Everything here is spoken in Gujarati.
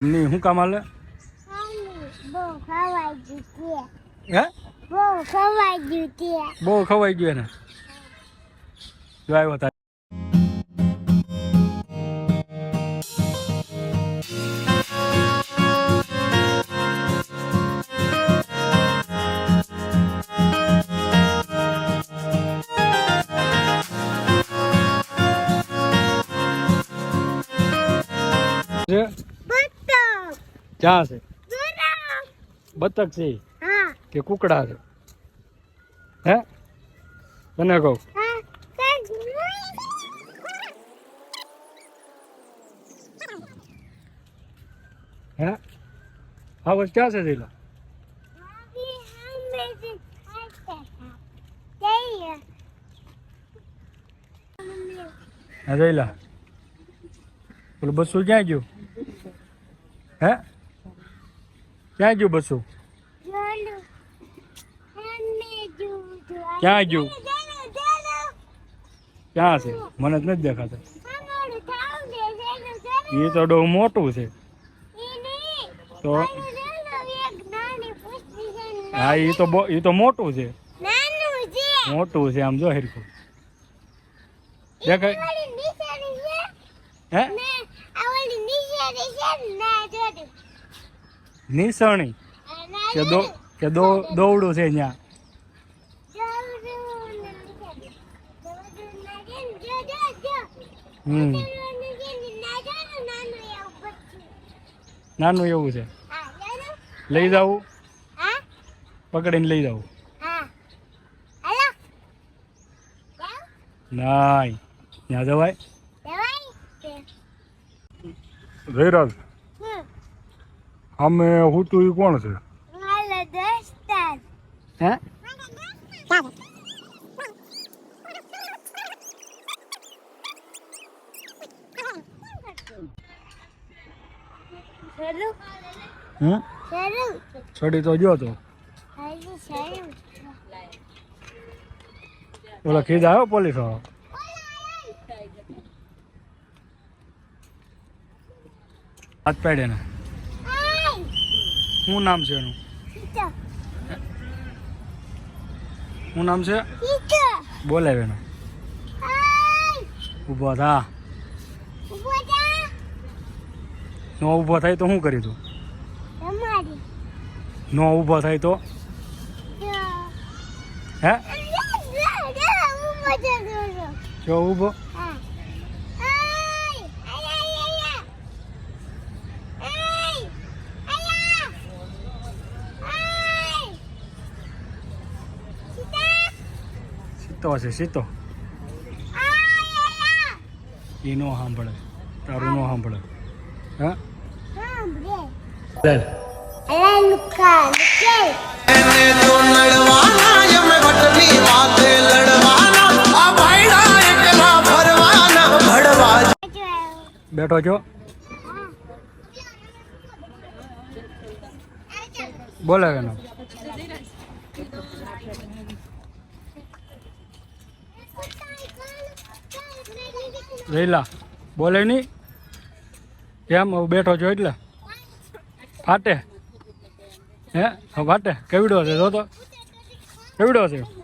ની શું કામ હાલે? હે બહુ ખવાઈ ગયું ને જો આવ્યો તા ક્યાં છે? બતક છે કે કુકડા છે? હે તને કહું હે હા બસ ક્યાં છે જીલો? હા જઈલા પેલું બસું ક્યાં ગયું? હે ક્યાં ગયું બસું? ક્યાં ગયું? ક્યાં છે? મને જ નથી દેખાતા. એ તો બહુ મોટું છે તો હા એ તો મોટું છે મોટું છે આમ જો હેરખું દેખાય હે નિશાણી કે દોવડું છે ત્યાં નાનું એવું છે લઈ જાવું પકડીને લઈ જાવું નાઈ ત્યાં જવાય જયરાજ અમે હું તું એ કોણ છે? હે છડી તો જો તો ઓલા ખીજ આવ્યો પોલીસ વાળો હાથ પાડે ને શું નામ છે એનું? શું નામ છે? બોલાવે એનું ઉભો થા નો ઊભો થાય તો શું કરી તું? નો ઊભો થાય તો હે જો ઊભો સીતો છે સીતો એ નો સાંભળે તારું નો સાંભળે હા બેઠો છો બોલાવે ને રેલા બોલે નહીં કેમ બેઠો છો એટલે ફાટે હે ફાટે કેવડો છે જો તો કેવડો છે